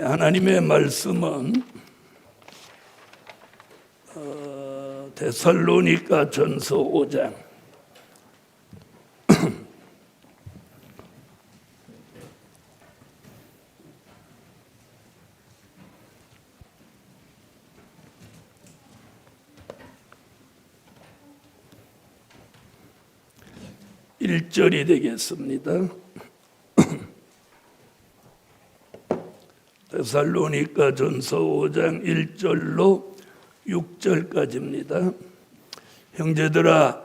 하나님의 말씀은 데살로니가 전서 5장 1절이 되겠습니다. 데살로니가 전서 5장 1절로 6절까지입니다. 형제들아,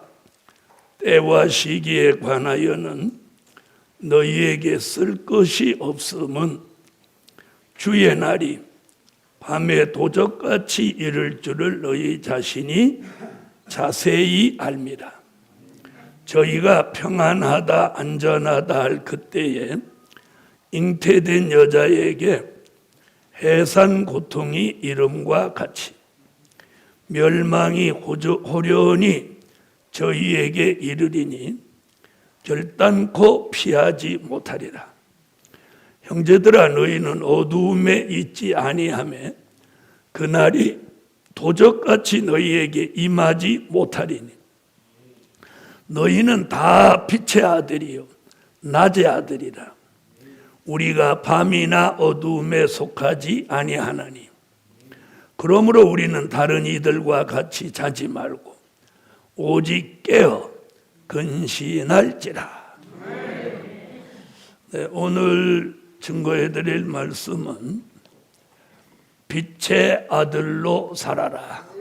때와 시기에 관하여는 너희에게 쓸 것이 없음은 주의 날이 밤에 도적같이 이를 줄을 너희 자신이 자세히 알미라. 저희가 평안하다 안전하다 할 그때에 잉태된 여자에게 해산 고통이 이름과 같이 멸망이 호련히 저희에게 이르리니 결단코 피하지 못하리라. 형제들아, 너희는 어두움에 있지 아니하며 그날이 도적같이 너희에게 임하지 못하리니 너희는 다 빛의 아들이요 낮의 아들이라. 우리가 밤이나 어두움에 속하지 아니하나니 그러므로 우리는 다른 이들과 같이 자지 말고 오직 깨어 근신할지라. 네, 오늘 증거해드릴 말씀은 빛의 아들로 살아라.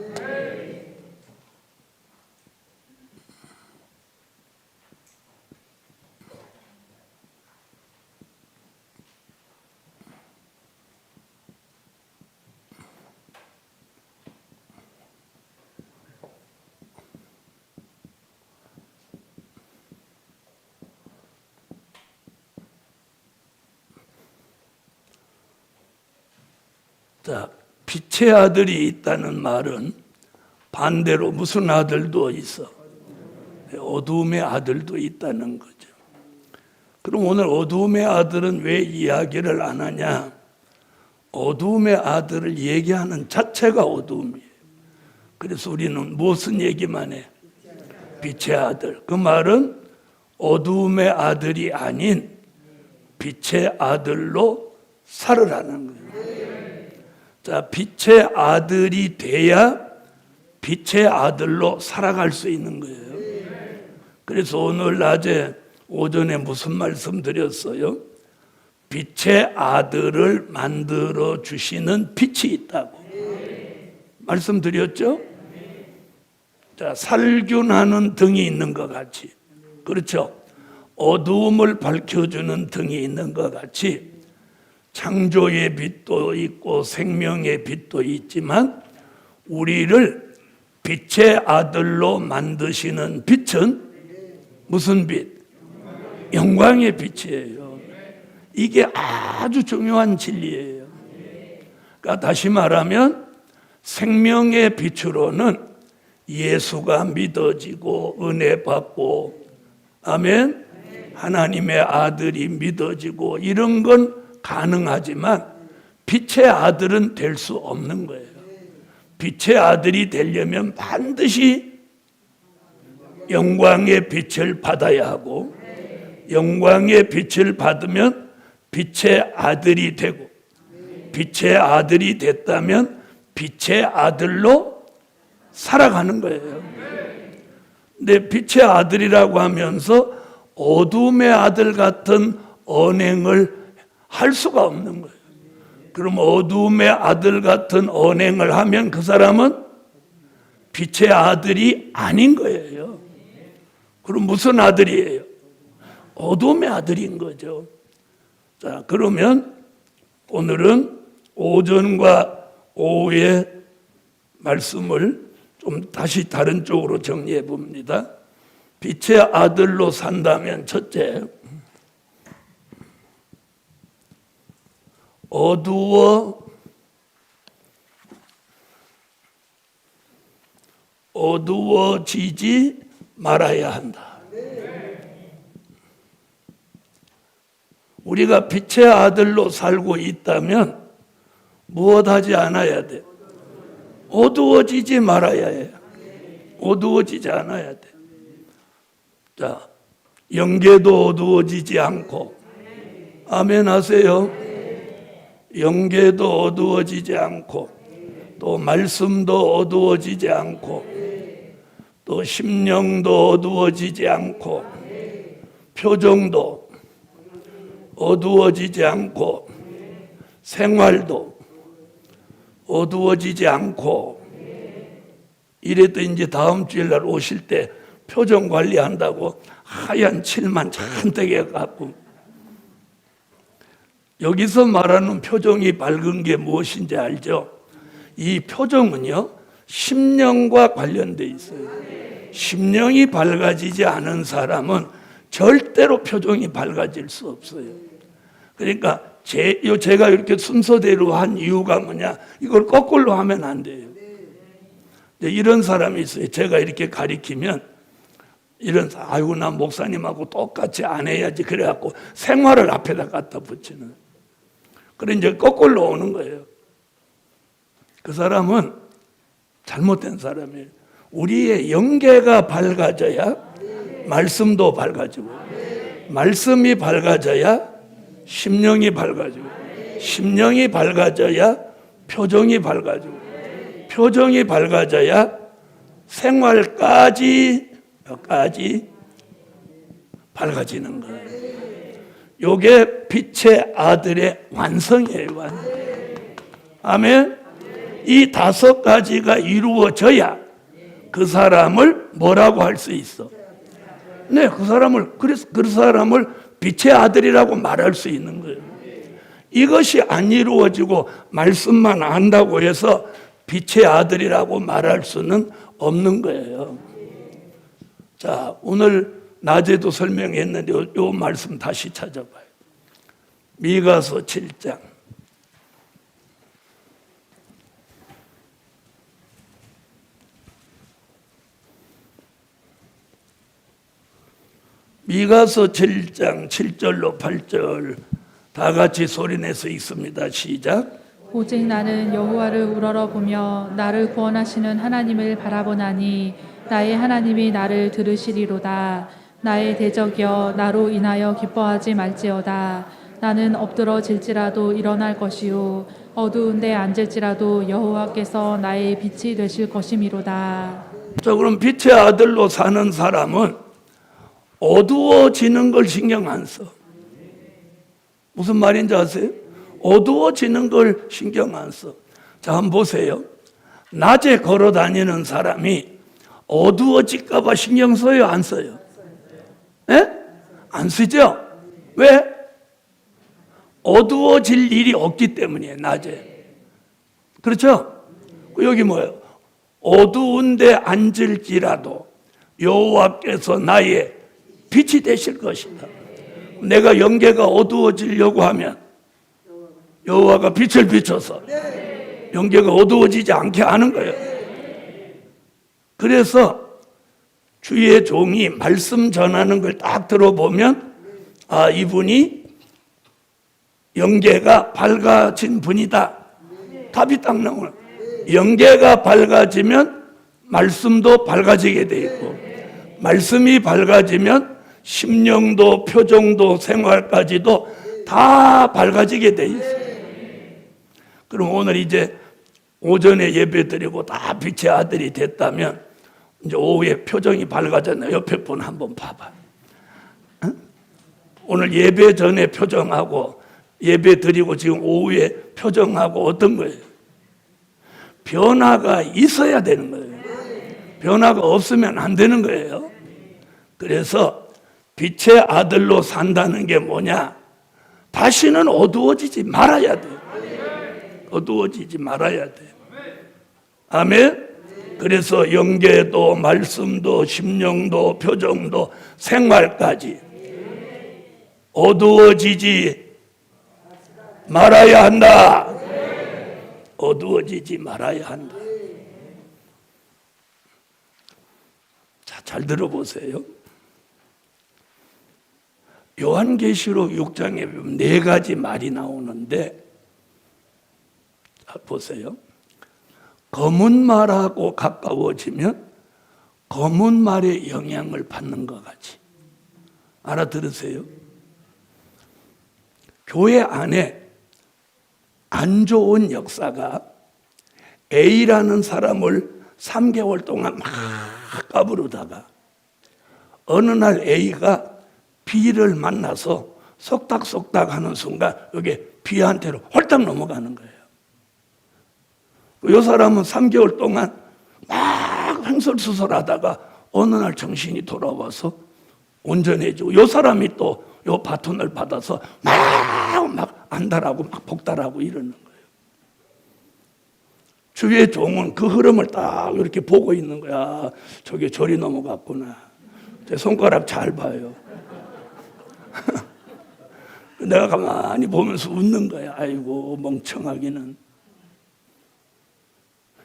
자, 빛의 아들이 있다는 말은 반대로 무슨 아들도 있어? 어두움의 아들도 있다는 거죠. 그럼 오늘 어두움의 아들은 왜 이야기를 안 하냐? 어두움의 아들을 얘기하는 자체가 어두움이에요. 그래서 우리는 무슨 얘기만 해? 빛의 아들. 그 말은 어두움의 아들이 아닌 빛의 아들로 살으라는 거예요. 자, 빛의 아들이 돼야 빛의 아들로 살아갈 수 있는 거예요. 그래서 오늘 낮에 오전에 무슨 말씀 드렸어요? 빛의 아들을 만들어 주시는 빛이 있다고 말씀드렸죠? 자, 살균하는 등이 있는 것 같이, 그렇죠? 어두움을 밝혀주는 등이 있는 것 같이 창조의 빛도 있고 생명의 빛도 있지만 우리를 빛의 아들로 만드시는 빛은 무슨 빛? 영광의 빛이에요. 이게 아주 중요한 진리예요. 그러니까 다시 말하면 생명의 빛으로는 예수가 믿어지고 은혜 받고, 아멘, 하나님의 아들이 믿어지고 이런 건 가능하지만 빛의 아들은 될 수 없는 거예요. 빛의 아들이 되려면 반드시 영광의 빛을 받아야 하고, 영광의 빛을 받으면 빛의 아들이 되고, 빛의 아들이 됐다면 빛의 아들로 살아가는 거예요. 근데 빛의 아들이라고 하면서 어둠의 아들 같은 언행을 할 수가 없는 거예요. 그럼 어두움의 아들 같은 언행을 하면 그 사람은 빛의 아들이 아닌 거예요. 그럼 무슨 아들이에요? 어두움의 아들인 거죠. 자, 그러면 오늘은 오전과 오후의 말씀을 좀 다시 다른 쪽으로 정리해 봅니다. 빛의 아들로 산다면 첫째, 어두워지지 말아야 한다. 우리가 빛의 아들로 살고 있다면 무엇하지 않아야 돼? 어두워지지 말아야 해요. 어두워지지 않아야 돼. 자, 영계도 어두워지지 않고, 아멘 하세요. 영계도 어두워지지 않고, 또 말씀도 어두워지지 않고, 또 심령도 어두워지지 않고, 표정도 어두워지지 않고, 생활도 어두워지지 않고, 이래도 이제 다음 주일 날 오실 때 표정 관리한다고 하얀 칠만 잔뜩 해갖고, 여기서 말하는 표정이 밝은 게 무엇인지 알죠? 이 표정은요, 심령과 관련돼 있어요. 심령이 밝아지지 않은 사람은 절대로 표정이 밝아질 수 없어요. 그러니까 제가 이렇게 순서대로 한 이유가 뭐냐, 이걸 거꾸로 하면 안 돼요. 이런 사람이 있어요. 제가 이렇게 가리키면 아이고 나 목사님하고 똑같이 안 해야지 그래갖고 생활을 앞에다 갖다 붙이는, 그래 이제 거꾸로 오는 거예요. 그 사람은 잘못된 사람이에요. 우리의 영계가 밝아져야 말씀도 밝아지고, 말씀이 밝아져야 심령이 밝아지고, 심령이 밝아져야 표정이 밝아지고, 표정이 밝아져야 생활까지 밝아지는 거예요. 요게 빛의 아들의 완성이에요. 아멘. 이 5가지가 이루어져야 그 사람을 뭐라고 할 수 있어? 네, 그 사람을 빛의 아들이라고 말할 수 있는 거예요. 이것이 안 이루어지고 말씀만 안다고 해서 빛의 아들이라고 말할 수는 없는 거예요. 자, 오늘 낮에도 설명했는데 요 말씀 다시 찾아봐요. 미가서 7장. 미가서 7장 7절로 8절 다 같이 소리내서 읽습니다. 시작. 오직 나는 여호와를 우러러보며 나를 구원하시는 하나님을 바라보나니 나의 하나님이 나를 들으시리로다. 나의 대적이여 나로 인하여 기뻐하지 말지어다. 나는 엎드러질지라도 일어날 것이요 어두운 데 앉을지라도 여호와께서 나의 빛이 되실 것이미로다. 자, 그럼 빛의 아들로 사는 사람은 어두워지는 걸 신경 안 써. 무슨 말인지 아세요? 어두워지는 걸 신경 안 써. 자, 한번 보세요. 낮에 걸어 다니는 사람이 어두워질까 봐 신경 써요, 안 써요? 예? 안 쓰죠? 왜? 어두워질 일이 없기 때문이에요, 낮에. 그렇죠? 여기 뭐예요? 어두운데 앉을지라도 여호와께서 나의 빛이 되실 것이다. 내가 영계가 어두워지려고 하면 여호와가 빛을 비춰서 영계가 어두워지지 않게 하는 거예요. 그래서 주의 종이 말씀 전하는 걸 딱 들어보면 아, 이분이 영계가 밝아진 분이다. 답이 딱 나오는 거예요. 영계가 밝아지면 말씀도 밝아지게 돼 있고, 말씀이 밝아지면 심령도 표정도 생활까지도 다 밝아지게 돼 있어요. 그럼 오늘 이제 오전에 예배 드리고 다 빛의 아들이 됐다면 이제 오후에 표정이 밝아졌네. 옆에 분 한번 봐봐. 응? 오늘 예배 전에 표정하고 예배 드리고 지금 오후에 표정하고 어떤 거예요? 변화가 있어야 되는 거예요. 변화가 없으면 안 되는 거예요. 그래서 빛의 아들로 산다는 게 뭐냐? 다시는 어두워지지 말아야 돼. 어두워지지 말아야 돼. 아멘. 그래서 영계도 말씀도 심령도 표정도 생활까지 어두워지지 말아야 한다. 어두워지지 말아야 한다. 자, 잘 들어보세요. 요한계시록 6장에 보면 4가지 말이 나오는데 자, 보세요. 검은 말하고 가까워지면 검은 말의 영향을 받는 것 같이. 알아들으세요? 교회 안에 안 좋은 역사가 A라는 사람을 3개월 동안 막 까부르다가 어느 날 A가 B를 만나서 속닥속닥 하는 순간 여기 B한테로 홀딱 넘어가는 거예요. 이 사람은 3개월 동안 막 횡설수설하다가 어느 날 정신이 돌아와서 온전해지고 이 사람이 또 이 바톤을 받아서 막 안달하고 막 복달하고 이러는 거예요. 주위의 종은 그 흐름을 딱 이렇게 보고 있는 거야. 저게 저리 넘어갔구나. 제 손가락 잘 봐요. 내가 가만히 보면서 웃는 거야. 아이고 멍청하기는.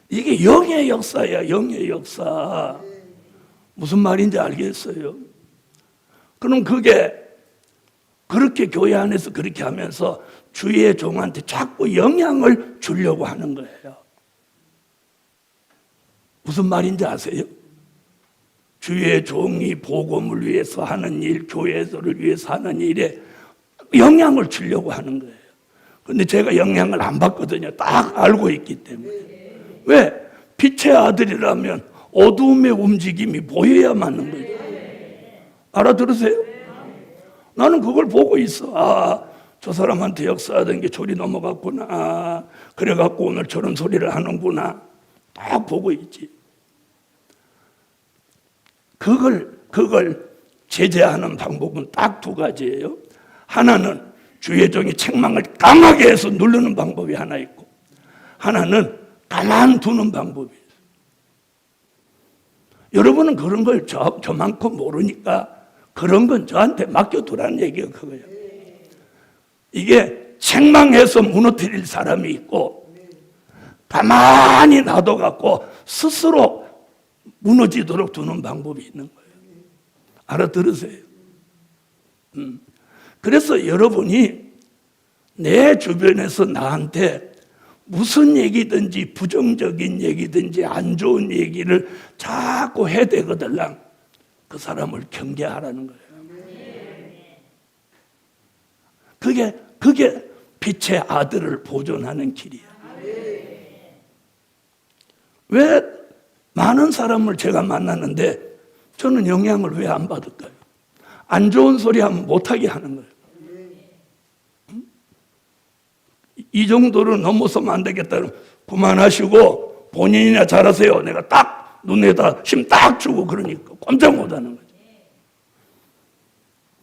이게 영의 역사야. 영의 역사. 무슨 말인지 알겠어요? 그럼 그게 그렇게 교회 안에서 그렇게 하면서 주위의 종한테 자꾸 영향을 주려고 하는 거예요. 무슨 말인지 아세요? 주의 종이 복음을 위해서 하는 일, 교회를 위해서 하는 일에 영향을 주려고 하는 거예요. 그런데 제가 영향을 안 받거든요. 딱 알고 있기 때문에. 왜? 빛의 아들이라면 어두움의 움직임이 보여야 맞는 거예요. 알아들으세요? 나는 그걸 보고 있어. 아, 저 사람한테 역사하던 게 저리 넘어갔구나. 아, 그래갖고 오늘 저런 소리를 하는구나. 딱 보고 있지. 그걸 제재하는 방법은 딱 두 가지예요. 하나는 주의 종이 책망을 강하게 해서 누르는 방법이 하나 있고, 하나는 가만두는 방법이 있어요. 여러분은 그런 걸 저만큼 모르니까 그런 건 저한테 맡겨두라는 얘기가 그거예요. 이게 책망해서 무너뜨릴 사람이 있고 가만히 놔둬갖고 스스로 무너지도록 두는 방법이 있는 거예요. 알아들으세요? 그래서 여러분이 내 주변에서 나한테 무슨 얘기든지 부정적인 얘기든지 안 좋은 얘기를 자꾸 해대거들랑 그 사람을 경계하라는 거예요. 그게 빛의 아들을 보존하는 길이에요. 왜 많은 사람을 제가 만났는데 저는 영향을 왜 안 받을까요? 안 좋은 소리 하면 못하게 하는 거예요. 이 정도로 넘어서면 안 되겠다. 그만하시고 본인이나 잘하세요. 내가 딱 눈에다 힘 딱 주고 그러니까 꼼짝 못하는 거죠.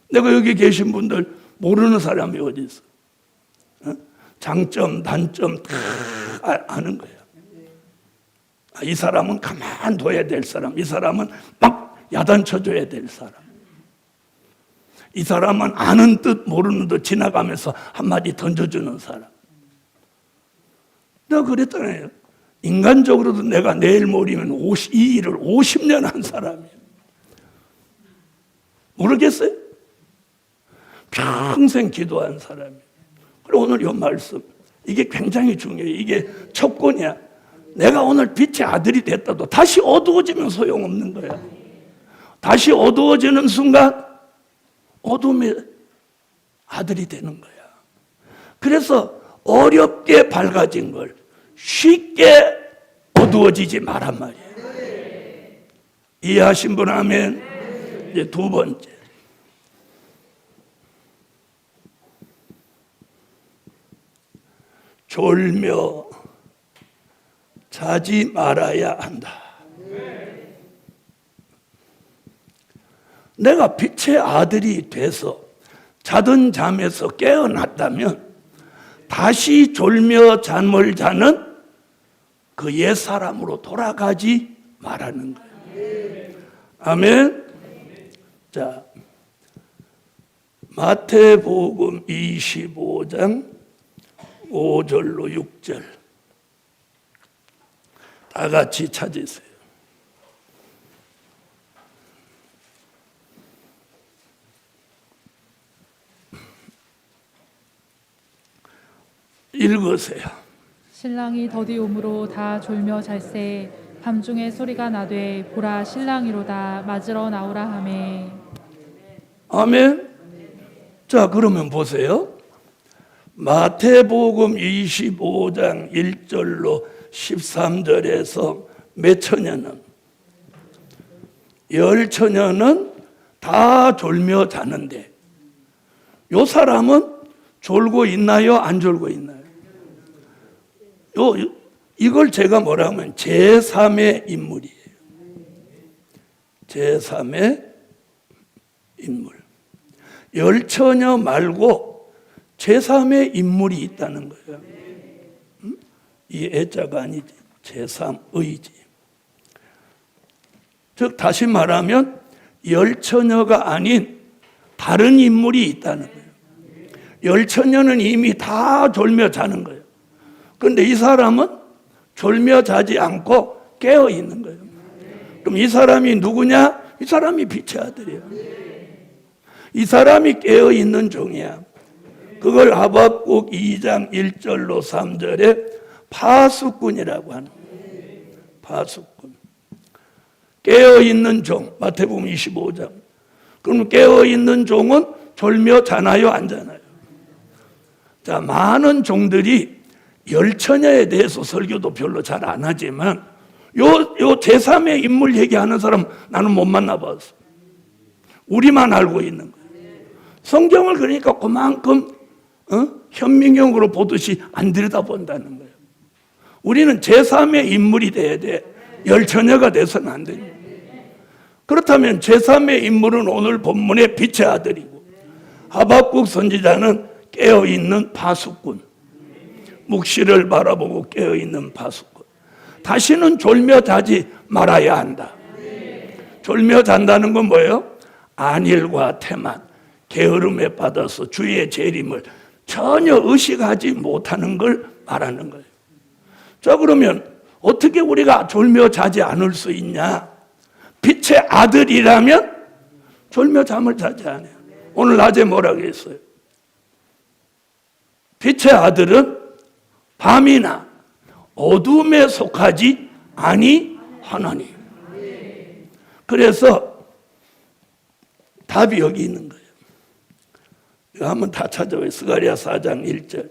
내가 여기 계신 분들 모르는 사람이 어디 있어? 장점, 단점 다 아는 거예요. 이 사람은 가만둬야 될 사람, 이 사람은 막 야단쳐줘야 될 사람, 이 사람은 아는 듯 모르는 듯 지나가면서 한마디 던져주는 사람. 내가 그랬잖아요. 인간적으로도 내가 내일 모리면 이 일을 50년 한 사람이에요. 모르겠어요? 평생 기도한 사람이에요. 그리고 오늘 이 말씀, 이게 굉장히 중요해요. 이게 첩권이야. 내가 오늘 빛의 아들이 됐다도 다시 어두워지면 소용없는 거야. 다시 어두워지는 순간 어둠의 아들이 되는 거야. 그래서 어렵게 밝아진 걸 쉽게 어두워지지 말란 말이에요. 이해하신 분 아멘. 이제 두 번째, 졸며 자지 말아야 한다. 내가 빛의 아들이 돼서 자던 잠에서 깨어났다면 다시 졸며 잠을 자는 그 옛사람으로 돌아가지 말라는 거예요. 아멘. 자, 마태복음 25장 5절로 6절 다 같이 찾으세요. 읽으세요. 신랑이 더디옴으로 다 졸며 잘세 밤중에 소리가 나되 보라 신랑이로다 맞으러 나오라 하매. 아멘. 자, 그러면 보세요. 마태복음 25장 1절로 13절에서 몇 처녀는, 10처녀는 다 졸며 자는데 요 사람은 졸고 있나요? 안 졸고 있나요? 이걸 제가 뭐라 하면 제3의 인물이에요. 제3의 인물. 10처녀 말고 제3의 인물이 있다는 거예요. 이 애자가 아니지, 제3의지. 즉 다시 말하면 10처녀가 아닌 다른 인물이 있다는 거예요. 10처녀는 이미 다 졸며 자는 거예요. 그런데 이 사람은 졸며 자지 않고 깨어 있는 거예요. 그럼 이 사람이 누구냐? 이 사람이 빛의 아들이에요. 이 사람이 깨어 있는 종이야. 그걸 하박국 2장 1절로 3절에 파수꾼이라고 하는 거예요. 파수꾼. 깨어 있는 종, 마태복음 25장. 그럼 깨어 있는 종은 졸며 자나요, 안 자나요? 자, 많은 종들이 10처녀에 대해서 설교도 별로 잘 안 하지만 요 제3의 인물 얘기하는 사람 나는 못 만나봤어. 우리만 알고 있는 거예요. 성경을 그러니까 그만큼 현민경으로 보듯이 안 들여다본다는 거예요. 우리는 제3의 인물이 돼야 돼. 10처녀가 돼서는 안 돼요. 그렇다면 제3의 인물은 오늘 본문의 빛의 아들이고 하박국 선지자는 깨어있는 파수꾼, 묵시를 바라보고 깨어있는 파수꾼. 다시는 졸며 자지 말아야 한다. 졸며 잔다는 건 뭐예요? 안일과 태만, 게으름에 빠져서 주의 재림을 전혀 의식하지 못하는 걸 말하는 거예요. 자, 그러면 어떻게 우리가 졸며 자지 않을 수 있냐? 빛의 아들이라면 졸며 잠을 자지 않아요. 오늘 낮에 뭐라고 했어요? 빛의 아들은 밤이나 어둠에 속하지 아니하나니. 그래서 답이 여기 있는 거예요. 이거 한번 다 찾아봐요. 스가랴 4장 1절.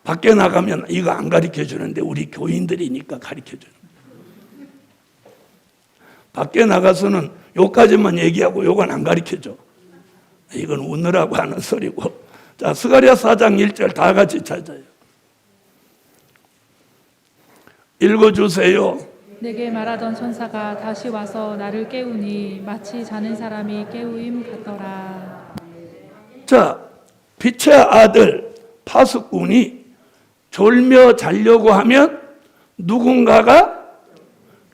밖에 나가면 이거 안 가르쳐 주는데 우리 교인들이니까 가르쳐 주는 거예요. 밖에 나가서는 요까지만 얘기하고 요건 안 가르쳐 줘. 이건 웃느라고 하는 소리고. 자, 스가랴 4장 1절 다 같이 찾아요. 읽어주세요. 내게 말하던 천사가 다시 와서 나를 깨우니 마치 자는 사람이 깨우임 같더라. 자, 빛의 아들 파수꾼이 졸며 자려고 하면 누군가가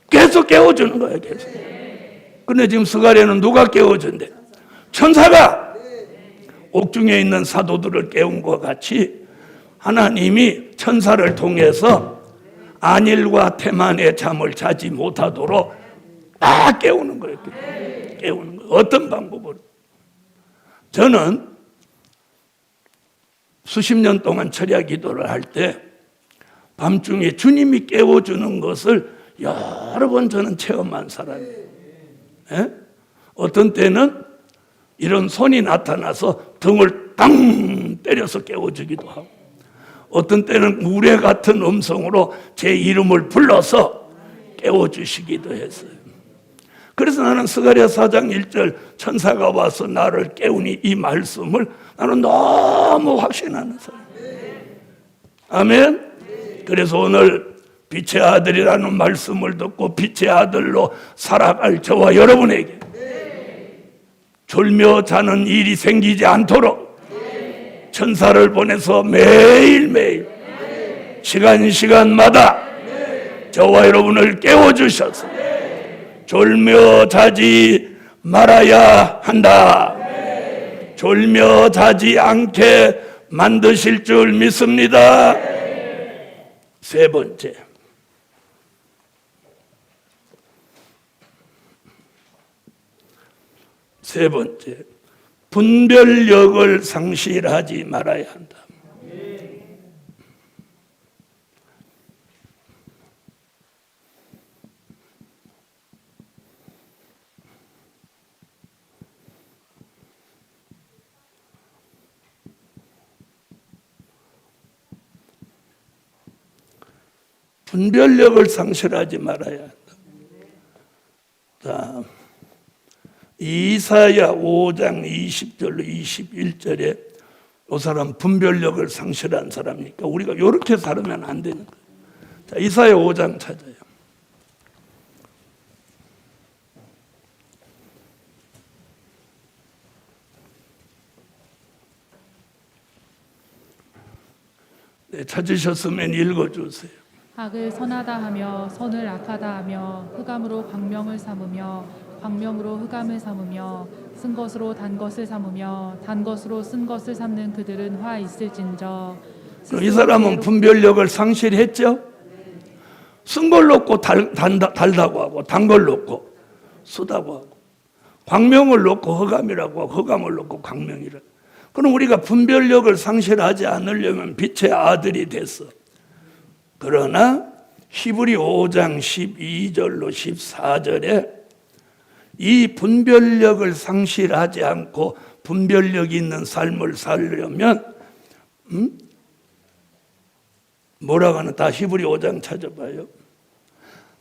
계속 깨워주는 거예요. 계속. 근데 지금 스가랴는 누가 깨워준대? 천사가 옥중에 있는 사도들을 깨운 것 같이 하나님이 천사를 통해서 안일과 태만의 잠을 자지 못하도록 다 깨우는 거예요. 깨우는 거예요. 어떤 방법으로? 저는 수십 년 동안 철야 기도를 할 때 밤중에 주님이 깨워주는 것을 여러 번 저는 체험한 사람이에요. 예? 어떤 때는 이런 손이 나타나서 등을 땅 때려서 깨워주기도 하고, 어떤 때는 우레 같은 음성으로 제 이름을 불러서 깨워주시기도 했어요. 그래서 나는 스가랴 4장 1절 천사가 와서 나를 깨우니 이 말씀을 나는 너무 확신하는 사람이에요. 아멘. 그래서 오늘 빛의 아들이라는 말씀을 듣고 빛의 아들로 살아갈 저와 여러분에게 졸며 자는 일이 생기지 않도록 천사를 보내서 매일매일 시간마다 저와 여러분을 깨워주셔서 졸며 자지 말아야 한다. 졸며 자지 않게 만드실 줄 믿습니다. 세 번째, 분별력을 상실하지 말아야 한다. 분별력을 상실하지 말아야 한다. 자, 이사야 5장 20절로 21절에 이 사람 분별력을 상실한 사람이니까 우리가 이렇게 살면 안 되는 거예요. 자, 이사야 5장 찾아요. 네, 찾으셨으면 읽어주세요. 악을 선하다 하며 선을 악하다 하며 흑암으로 광명을 삼으며 광명으로 흑암을 삼으며 쓴 것으로 단 것을 삼으며 단 것으로 쓴 것을 삼는 그들은 화 있을진저. 이 사람은 분별력을 상실했죠? 쓴 걸 놓고 달다고 하고 단 걸 놓고 쓰다고 하고 광명을 놓고 흑암이라고 하고 흑암을 놓고 광명이라고. 그럼 우리가 분별력을 상실하지 않으려면 빛의 아들이 됐어. 그러나 히브리 5장 12절로 14절에 이 분별력을 상실하지 않고 분별력 있는 삶을 살려면 뭐라고 하나? 다 히브리 5장 찾아봐요.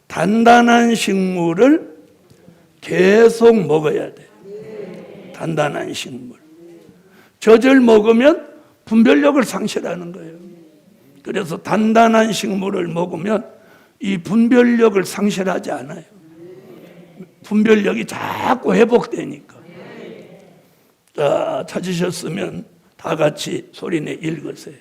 단단한 식물을 계속 먹어야 돼. 단단한 식물. 젖을 먹으면 분별력을 상실하는 거예요. 그래서 단단한 식물을 먹으면 이 분별력을 상실하지 않아요. 분별력이 자꾸 회복되니까. 자, 찾으셨으면 다 같이 소리내 읽으세요.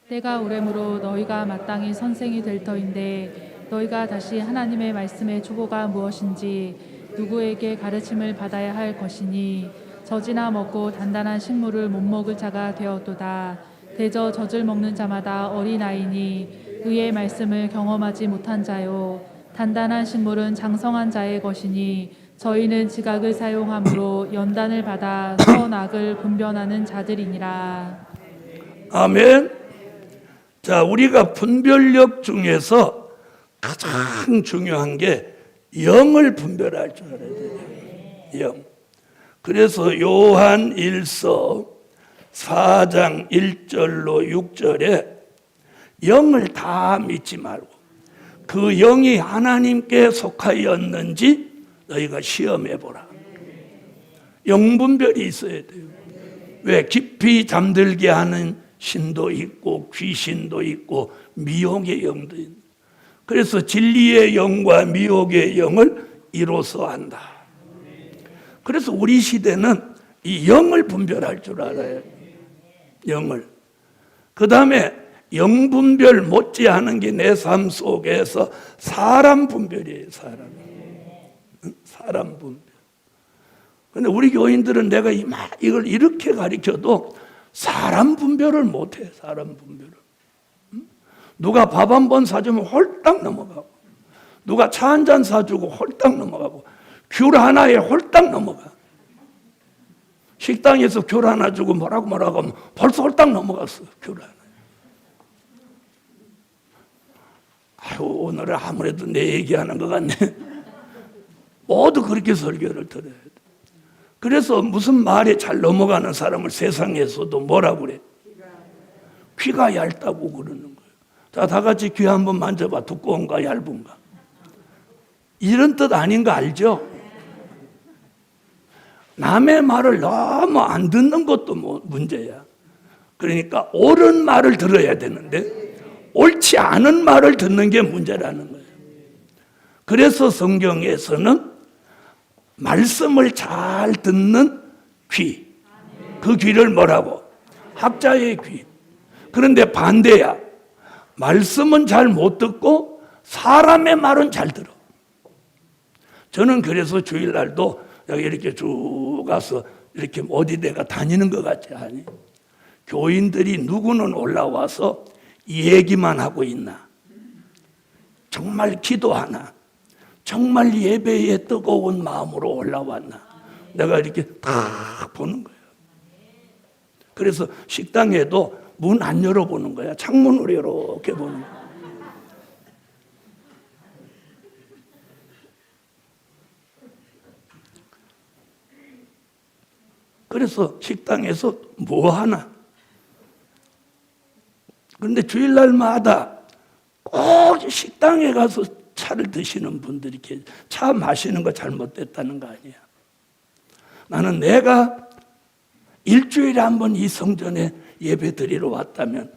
때가 오래므로 너희가 마땅히 선생이 될 터인데 너희가 다시 하나님의 말씀의 초보가 무엇인지 누구에게 가르침을 받아야 할 것이니 젖이나 먹고 단단한 식물을 못 먹을 자가 되었도다. 대저 젖을 먹는 자마다 어린아이니 의의 말씀을 경험하지 못한 자요. 단단한 식물은 장성한 자의 것이니 저희는 지각을 사용함으로 연단을 받아 선악을 분별하는 자들이니라. 아멘. 자, 우리가 분별력 중에서 가장 중요한 게 영을 분별할 줄 알아야 돼요. 영. 그래서 요한 1서 4장 1절로 6절에 영을 다 믿지 말고 그 영이 하나님께 속하였는지 너희가 시험해 보라. 영분별이 있어야 돼요. 왜? 깊이 잠들게 하는 신도 있고 귀신도 있고 미혹의 영도 있는. 그래서 진리의 영과 미혹의 영을 이로써 한다. 그래서 우리 시대는 이 영을 분별할 줄 알아요. 영을. 그 다음에 영 분별 못지않은 게 내 삶 속에서 사람 분별이에요. 사람 분별. 근데 우리 교인들은 내가 이걸 이렇게 가르쳐도 사람 분별을 못해. 사람 분별을. 누가 밥 한 번 사주면 홀딱 넘어가고, 누가 차 한 잔 사주고 홀딱 넘어가고, 귤 하나에 홀딱 넘어가. 식당에서 귤 하나 주고 뭐라고 하면 벌써 홀딱 넘어갔어. 귤 하나. 아유, 오늘은 아무래도 내 얘기하는 것 같네. 모두 그렇게 설교를 들어야 돼. 그래서 무슨 말에 잘 넘어가는 사람을 세상에서도 뭐라고 그래? 귀가 얇다고 그러는 거예요. 자, 다 같이 귀 한번 만져봐. 두꺼운가 얇은가? 이런 뜻 아닌 거 알죠? 남의 말을 너무 안 듣는 것도 문제야. 그러니까 옳은 말을 들어야 되는데 옳지 않은 말을 듣는 게 문제라는 거예요. 그래서 성경에서는 말씀을 잘 듣는 귀, 그 귀를 뭐라고? 학자의 귀. 그런데 반대야. 말씀은 잘 못 듣고 사람의 말은 잘 들어. 저는 그래서 주일날도 여기 이렇게 쭉 가서 이렇게 어디 내가 다니는 것 같지 않니? 교인들이 누구는 올라와서 얘기만 하고 있나? 정말 기도하나? 정말 예배에 뜨거운 마음으로 올라왔나? 내가 이렇게 딱 보는 거예요. 그래서 식당에도 문 안 열어보는 거야. 창문으로 이렇게 보는 거야. 그래서 식당에서 뭐 하나? 그런데 주일날마다 꼭 꼭 식당에 가서 차를 드시는 분들이 차 마시는 거 잘못됐다는 거 아니야. 나는 내가 일주일에 한 번 이 성전에 예배 드리러 왔다면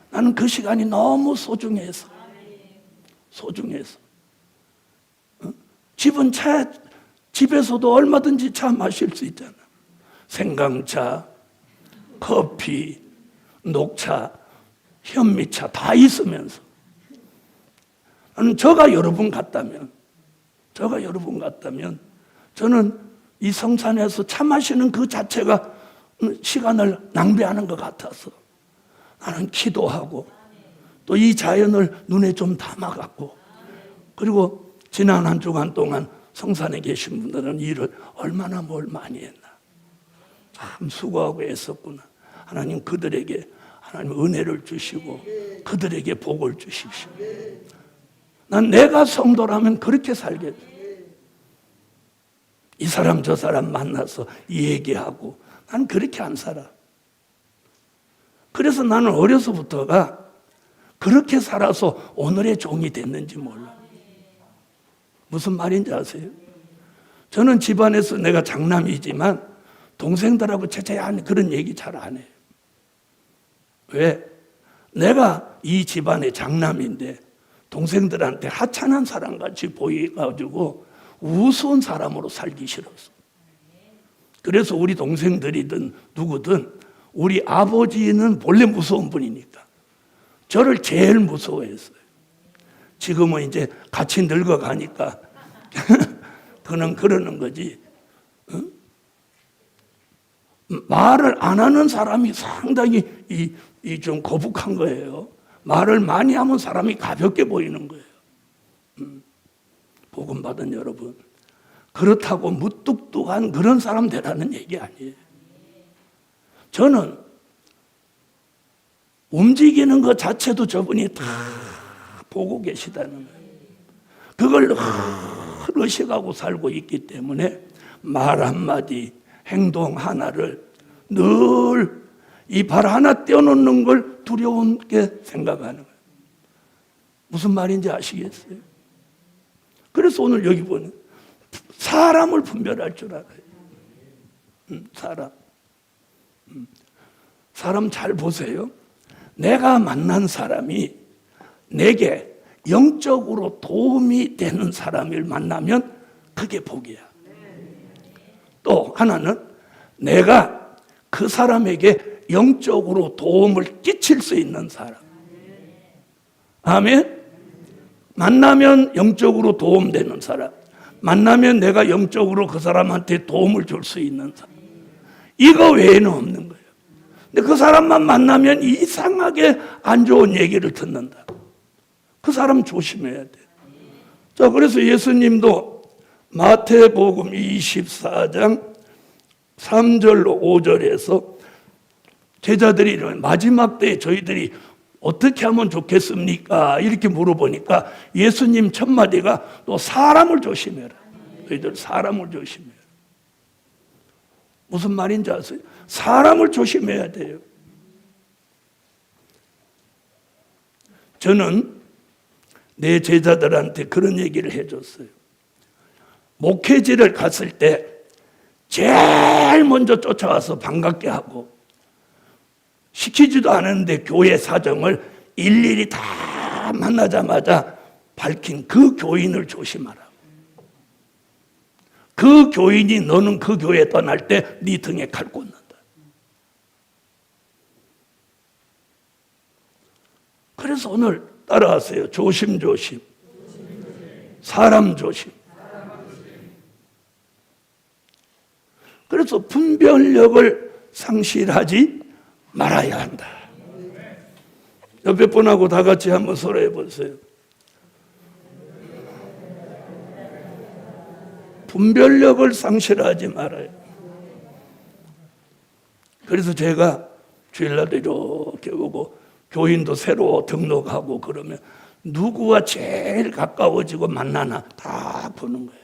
나는 그 시간이 너무 소중해서 집에서도 얼마든지 차 마실 수 있잖아. 생강차, 커피, 녹차, 현미차 다 있으면서 나는 저가 여러분 같다면 저는 이 성산에서 차 마시는 그 자체가 시간을 낭비하는 것 같아서 나는 기도하고 또 이 자연을 눈에 좀 담아갖고 그리고 지난 한 주간 동안 성산에 계신 분들은 일을 얼마나 뭘 많이 했나. 참 수고하고 애썼구나. 하나님 그들에게 하나님 은혜를 주시고 그들에게 복을 주십시오. 난 내가 성도라면 그렇게 살겠다. 이 사람 저 사람 만나서 얘기하고 난 그렇게 안 살아. 그래서 나는 어려서부터가 그렇게 살아서 오늘의 종이 됐는지 몰라. 무슨 말인지 아세요? 저는 집안에서 내가 장남이지만 동생들하고 최대한 그런 얘기 잘 안 해요. 왜? 내가 이 집안의 장남인데 동생들한테 하찮은 사람같이 보여가지고 우스운 사람으로 살기 싫었어. 그래서 우리 동생들이든 누구든 우리 아버지는 본래 무서운 분이니까 저를 제일 무서워했어요. 지금은 이제 같이 늙어가니까 그는 그러는 거지. 응? 말을 안 하는 사람이 상당히 좀 거북한 거예요. 말을 많이 하면 사람이 가볍게 보이는 거예요. 복음 받은 여러분, 그렇다고 무뚝뚝한 그런 사람 되라는 얘기 아니에요. 저는 움직이는 것 자체도 저분이 다 보고 계시다는 거예요. 그걸 의식하고 살고 있기 때문에 말 한마디, 행동 하나를 늘 이 발 하나 떼어놓는 걸 두려운게 생각하는 거예요. 무슨 말인지 아시겠어요? 그래서 오늘 여기 보는 사람을 분별할 줄 알아요. 사람 잘 보세요. 내가 만난 사람이 내게 영적으로 도움이 되는 사람을 만나면 그게 복이야. 또 하나는 내가 그 사람에게 영적으로 도움을 끼칠 수 있는 사람. 아멘. 만나면 영적으로 도움되는 사람. 만나면 내가 영적으로 그 사람한테 도움을 줄 수 있는 사람. 이거 외에는 없는 거예요. 근데 그 사람만 만나면 이상하게 안 좋은 얘기를 듣는다. 그 사람 조심해야 돼. 자, 그래서 예수님도 마태복음 24장 3절로 5절에서 제자들이 마지막 때에 저희들이 어떻게 하면 좋겠습니까? 이렇게 물어보니까 예수님 첫 마디가 또 사람을 조심해라. 너희들 사람을 조심해라. 무슨 말인지 아세요? 사람을 조심해야 돼요. 저는 내 제자들한테 그런 얘기를 해줬어요. 목회지를 갔을 때 제일 먼저 쫓아와서 반갑게 하고 시키지도 않았는데 교회 사정을 일일이 다 만나자마자 밝힌 그 교인을 조심하라. 그 교인이 너는 그 교회 떠날 때 네 등에 칼 꽂는다. 그래서 오늘 따라하세요. 조심조심. 사람 조심. 그래서 분별력을 상실하지 말아야 한다. 옆에 분하고 다 같이 한번 서로 해보세요. 분별력을 상실하지 말아요. 그래서 제가 주일날도 이렇게 오고 교인도 새로 등록하고 그러면 누구와 제일 가까워지고 만나나 다 보는 거예요.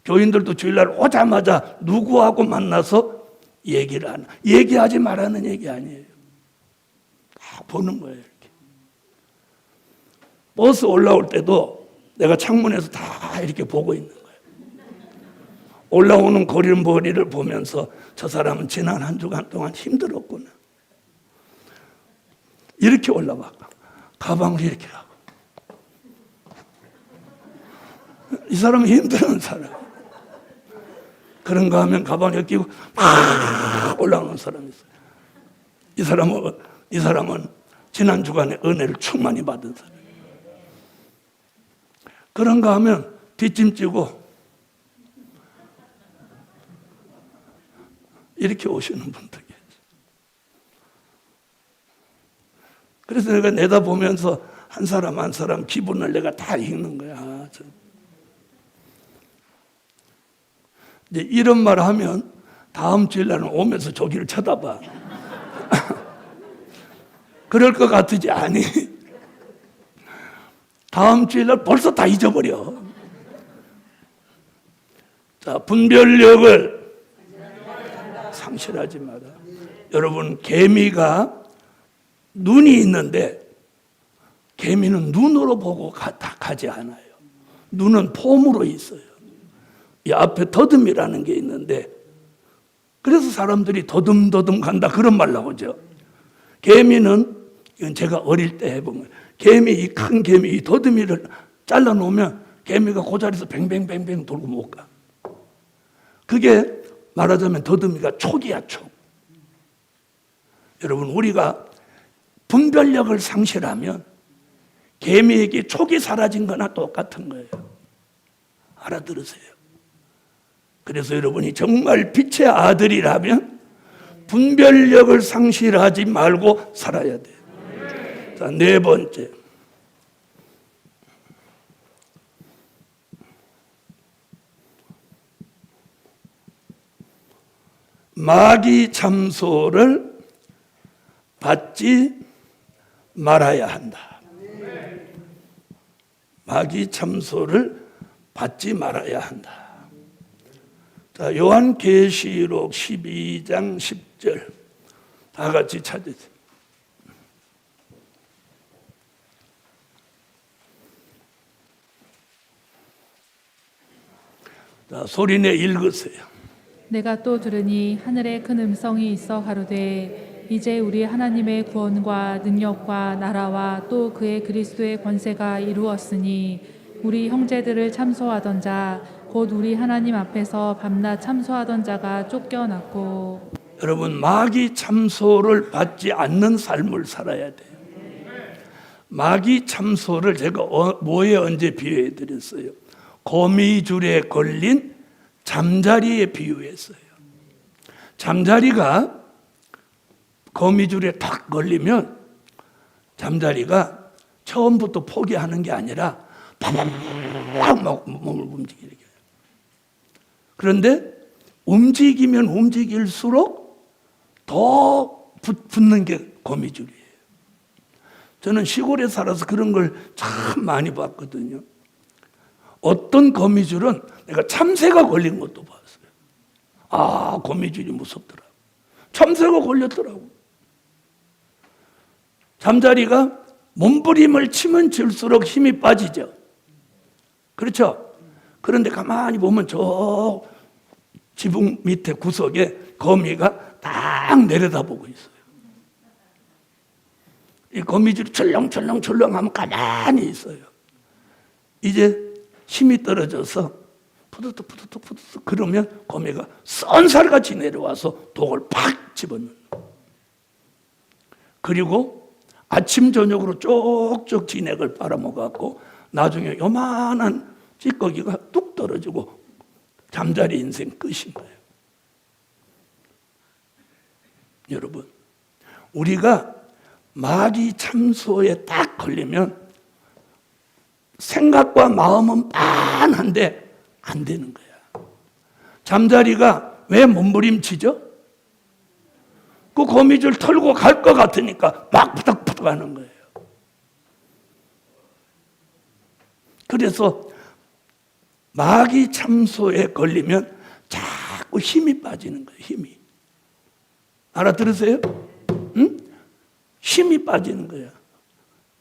교인들도 주일날 오자마자 누구하고 만나서 얘기를 하나. 얘기하지 말라는 얘기 아니에요. 다 보는 거예요. 이렇게. 버스 올라올 때도 내가 창문에서 다 이렇게 보고 있는 거예요. 올라오는 걸음걸이를 보면서 저 사람은 지난 한 주간 동안 힘들었구나. 이렇게 올라와. 가방을 이렇게 하고. 이 사람은 힘든 사람. 그런가 하면 가방에 끼고 막 올라오는 사람이 있어요. 이 사람은 지난 주간에 은혜를 충만히 받은 사람. 그런가 하면 뒷짐지고 이렇게 오시는 분들 계세요. 그래서 내가 내다보면서 한 사람 한 사람 기분을 내가 다 읽는 거야. 이제 이런 말 하면 다음 주일 날은 오면서 저기를 쳐다봐. 그럴 것 같으지? 아니. 다음 주일 날 벌써 다 잊어버려. 자, 분별력을 상실하지 마라. 여러분, 개미가 눈이 있는데 개미는 눈으로 보고 가지 않아요. 눈은 폼으로 있어요. 이 앞에 더듬이라는 게 있는데 그래서 사람들이 더듬더듬 간다 그런 말 나오죠. 개미는 이건 제가 어릴 때 해본 거예요. 이 큰 개미 이 더듬이를 잘라놓으면 개미가 그 자리에서 뱅뱅뱅뱅 돌고 못 가. 그게 말하자면 더듬이가 촉이야, 촉. 여러분, 우리가 분별력을 상실하면 개미에게 촉이 사라진 거나 똑같은 거예요. 알아들으세요. 그래서 여러분이 정말 빛의 아들이라면 분별력을 상실하지 말고 살아야 돼요. 자, 네 번째. 마귀 참소를 받지 말아야 한다. 마귀 참소를 받지 말아야 한다. 자, 요한계시록 12장 10절 다 같이 찾으세요. 자, 소리내 읽으세요. 내가 또 들으니 하늘에 큰 음성이 있어 가로되 이제 우리 하나님의 구원과 능력과 나라와 또 그의 그리스도의 권세가 이루었으니 우리 형제들을 참소하던 자 곧 우리 하나님 앞에서 밤낮 참소하던 자가 쫓겨났고. 여러분, 마귀 참소를 받지 않는 삶을 살아야 돼요. 마귀 참소를 제가 뭐에 언제 비유해 드렸어요? 거미줄에 걸린 잠자리에 비유했어요. 잠자리가 거미줄에 탁 걸리면 잠자리가 처음부터 포기하는 게 아니라 팍팍 몸을 움직이게. 그런데 움직이면 움직일수록 더 붙는 게 거미줄이에요. 저는 시골에 살아서 그런 걸 참 많이 봤거든요. 어떤 거미줄은 내가 참새가 걸린 것도 봤어요. 아, 거미줄이 무섭더라고. 참새가 걸렸더라고. 잠자리가 몸부림을 치면 칠수록 힘이 빠지죠. 그렇죠? 그런데 가만히 보면 저 지붕 밑에 구석에 거미가 딱 내려다보고 있어요. 이 거미줄이 철렁철렁 하면 가만히 있어요. 이제 힘이 떨어져서 푸드득 그러면 거미가 쏜살같이 내려와서 독을 팍 집어넣는. 그리고 아침 저녁으로 쪽쪽 진액을 빨아먹었고 나중에 요만한 찌꺼기가 뚝 떨어지고 잠자리 인생 끝인 거예요. 여러분, 우리가 마귀 참소에 딱 걸리면 생각과 마음은 빤한데 안 되는 거야. 잠자리가 왜 몸부림치죠? 그 거미줄 털고 갈 것 같으니까 막 푸덕푸덕 하는 거예요. 그래서 마귀 참소에 걸리면 자꾸 힘이 빠지는 거예요. 힘이. 알아들으세요? 응? 힘이 빠지는 거야.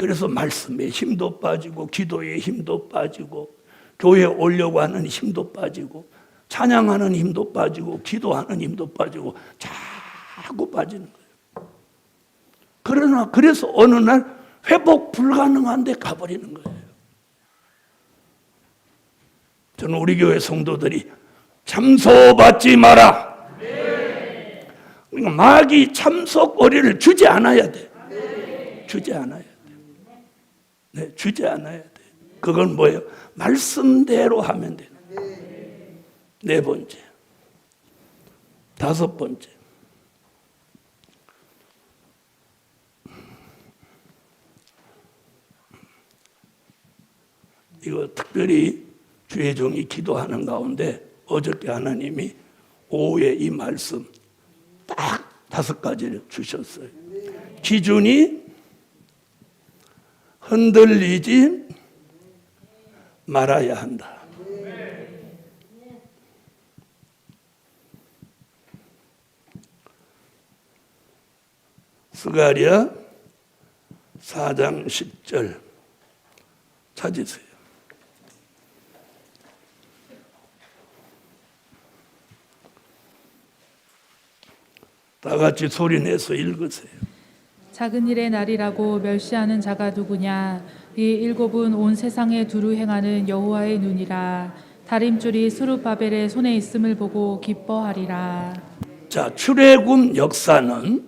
그래서 말씀에 힘도 빠지고 기도에 힘도 빠지고 교회 오려고 하는 힘도 빠지고 찬양하는 힘도 빠지고 기도하는 힘도 빠지고 자꾸 빠지는 거예요. 그러나 그래서 어느 날 회복 불가능한 데 가버리는 거예요. 저는 우리 교회 성도들이 참소받지 마라. 그러니까 마귀 참소거리를 주지 않아야 돼. 주지 않아야 돼. 네, 주지 않아야 돼. 그건 뭐예요? 말씀대로 하면 돼. 네 번째. 다섯 번째. 이거 특별히 주의 종이 기도하는 가운데 어저께 하나님이 오후에 이 말씀 딱 5가지를 주셨어요. 기준이 흔들리지 말아야 한다. 스가랴 4장 10절 찾으세요. 다 같이 소리내서 읽으세요. 작은 일의 날이라고 멸시하는 자가 누구냐? 이 7은 온 세상에 두루 행하는 여호와의 눈이라. 다림줄이 스룹바벨의 손에 있음을 보고 기뻐하리라. 자, 출애굽 역사는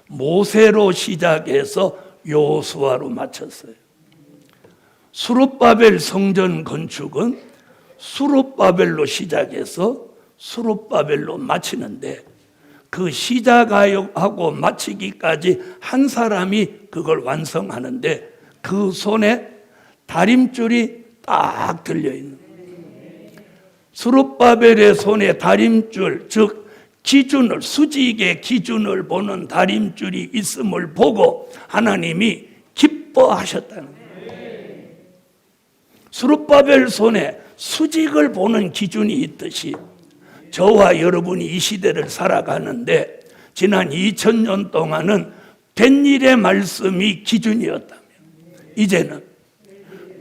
모세로 시작해서 여호수아로 마쳤어요. 수룹바벨 성전 건축은 수룹바벨로 시작해서 수룹바벨로 마치는데 그 시작하고 마치기까지 한 사람이 그걸 완성하는데 그 손에 다림줄이 딱 들려있는 거예요. 수룹바벨의 손에 다림줄, 즉 기준을, 수직의 기준을 보는 다림줄이 있음을 보고 하나님이 기뻐하셨다는 거예요. 수룹바벨 손에 수직을 보는 기준이 있듯이 저와 여러분이 이 시대를 살아가는데 지난 2000년 동안은 된 일의 말씀이 기준이었다면 이제는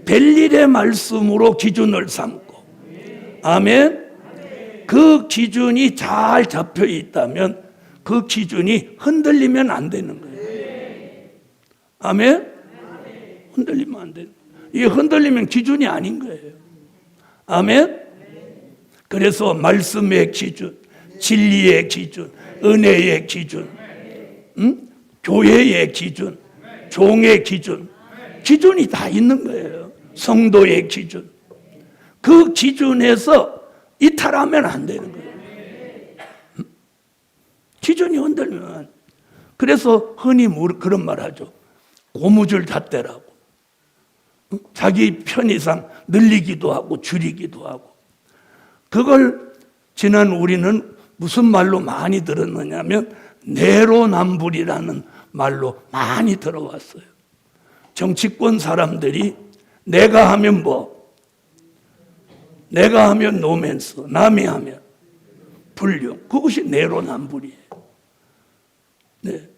될 일의 말씀으로 기준을 삼고, 아멘. 그 기준이 잘 잡혀 있다면 그 기준이 흔들리면 안 되는 거예요. 아멘. 흔들리면 안 돼요. 이게 흔들리면 기준이 아닌 거예요. 아멘. 그래서 말씀의 기준, 진리의 기준, 은혜의 기준, 교회의 기준, 종의 기준, 기준이 다 있는 거예요. 성도의 기준. 그 기준에서 이탈하면 안 되는 거예요. 기준이 흔들면. 그래서 흔히 그런 말 하죠. 고무줄 잣대라고. 자기 편의상 늘리기도 하고 줄이기도 하고. 그걸 지난 우리는 무슨 말로 많이 들었느냐면 내로남불이라는 말로 많이 들어왔어요. 정치권 사람들이 내가 하면 뭐, 내가 하면 노맨스, 남이 하면 불륜, 그것이 내로남불이에요. 네.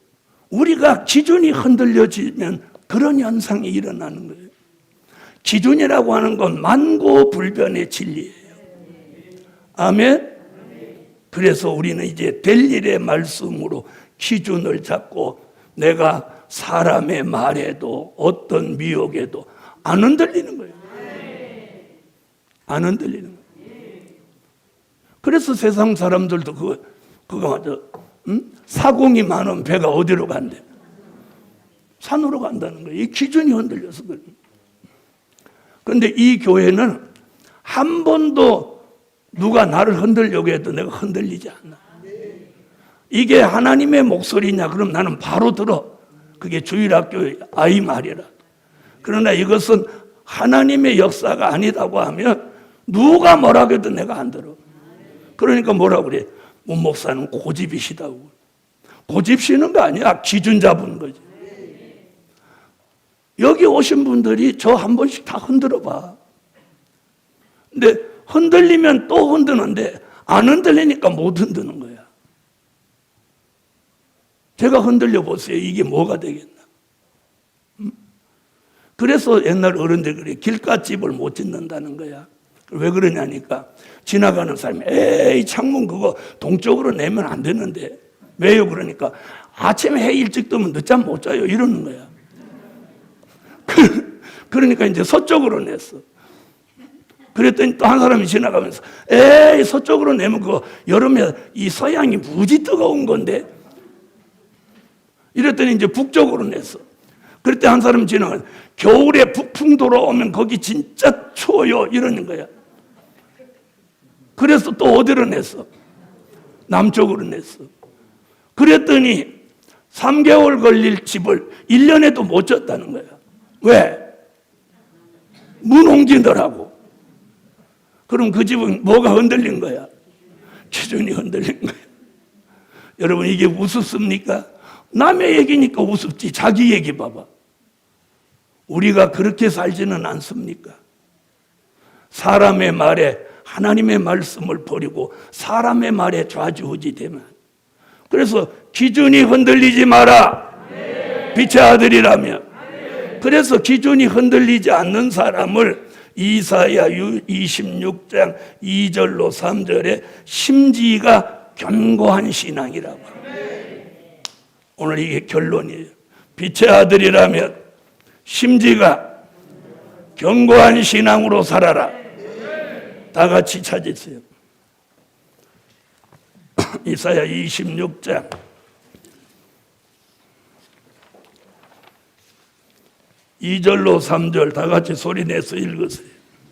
우리가 기준이 흔들려지면 그런 현상이 일어나는 거예요. 기준이라고 하는 건 만고불변의 진리예요. 아멘. 그래서 우리는 이제 될 일의 말씀으로 기준을 잡고 내가 사람의 말에도 어떤 미혹에도 안 흔들리는 거예요. 안 흔들리는 거예요. 그래서 세상 사람들도 그거 맞아. 사공이 많은 배가 어디로 간대? 산으로 간다는 거예요. 이 기준이 흔들려서 그래요. 그런데 이 교회는 한 번도 누가 나를 흔들려고 해도 내가 흔들리지 않아. 이게 하나님의 목소리냐? 그럼 나는 바로 들어. 그게 주일학교의 아이 말이라. 그러나 이것은 하나님의 역사가 아니다고 하면 누가 뭐라고 해도 내가 안 들어. 그러니까 뭐라고 그래? 문 목사는 고집이시다고. 고집시는 거 아니야. 기준 잡은 거지. 여기 오신 분들이 저 한 번씩 다 흔들어 봐. 근데 흔들리면 또 흔드는데 안 흔들리니까 못 흔드는 거야. 제가 흔들려 보세요. 이게 뭐가 되겠나? 그래서 옛날 어른들 그래 길가집을 못 짓는다는 거야. 왜 그러냐니까 지나가는 사람이 에이 창문 그거 동쪽으로 내면 안 되는데 왜요? 그러니까 아침에 해 일찍 뜨면 늦잠 못 자요 이러는 거야. 그러니까 이제 서쪽으로 냈어. 그랬더니 또 한 사람이 지나가면서 에이 서쪽으로 내면 그거 여름에 이 서양이 무지 뜨거운 건데 이랬더니 이제 북쪽으로 냈어. 그랬더니 한 사람이 지나가면서 겨울에 북풍 돌아오면 거기 진짜 추워요 이러는 거야. 그래서 또 어디로 냈어? 남쪽으로 냈어. 그랬더니 3개월 걸릴 집을 1년에도 못 졌다는 거야. 왜? 문홍진더라고. 그럼 그 집은 뭐가 흔들린 거야? 기준이 흔들린 거야. 여러분 이게 우습습니까? 남의 얘기니까 우습지 자기 얘기 봐봐. 우리가 그렇게 살지는 않습니까? 사람의 말에 하나님의 말씀을 버리고 사람의 말에 좌지우지 되면 그래서 기준이 흔들리지 마라. 빛의 아들이라며. 그래서 기준이 흔들리지 않는 사람을 이사야 26장 2절로 3절에 심지가 견고한 신앙이라고 합니다. 오늘 이게 결론이에요. 빛의 아들이라면 심지가 견고한 신앙으로 살아라. 다 같이 찾으세요. 이사야 26장 2절로 3절 다 같이 소리내서 읽으세요.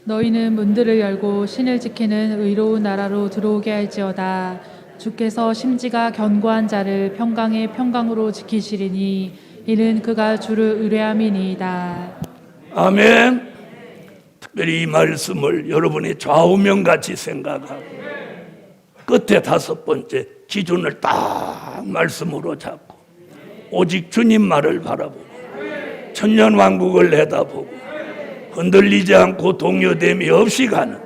너희는 문들을 열고 신을 지키는 의로운 나라로 들어오게 할지어다. 주께서 심지가 견고한 자를 평강의 평강으로 지키시리니 이는 그가 주를 의뢰함이니이다. 아멘. 특별히 이 말씀을 여러분이 좌우명같이 생각하고 끝에 5번째 기준을 딱 말씀으로 잡고 오직 주님 말을 바라보고 천년왕국을 내다보고 흔들리지 않고 동요됨이 없이 가는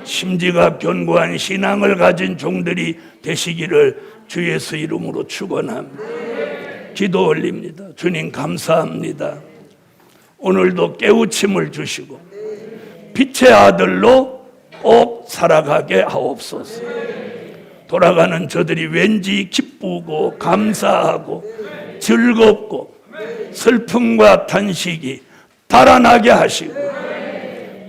심지가 견고한 신앙을 가진 종들이 되시기를 주 예수 이름으로 축원합니다. 기도 올립니다. 주님 감사합니다. 오늘도 깨우침을 주시고 빛의 아들로 꼭 살아가게 하옵소서. 돌아가는 저들이 왠지 기쁘고 감사하고 즐겁고 슬픔과 탄식이 달아나게 하시고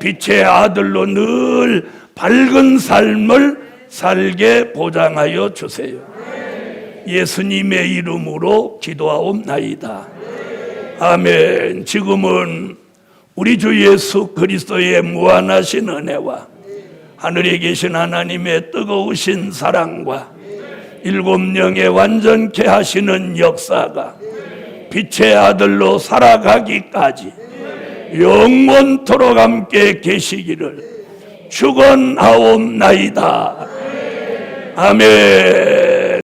빛의 아들로 늘 밝은 삶을 살게 보장하여 주세요. 예수님의 이름으로 기도하옵나이다. 아멘. 지금은 우리 주 예수 그리스도의 무한하신 은혜와 하늘에 계신 하나님의 뜨거우신 사랑과 7영의 완전케 하시는 역사가 빛의 아들로 살아가기까지 영원토록 함께 계시기를 축원하옵나이다. 아멘.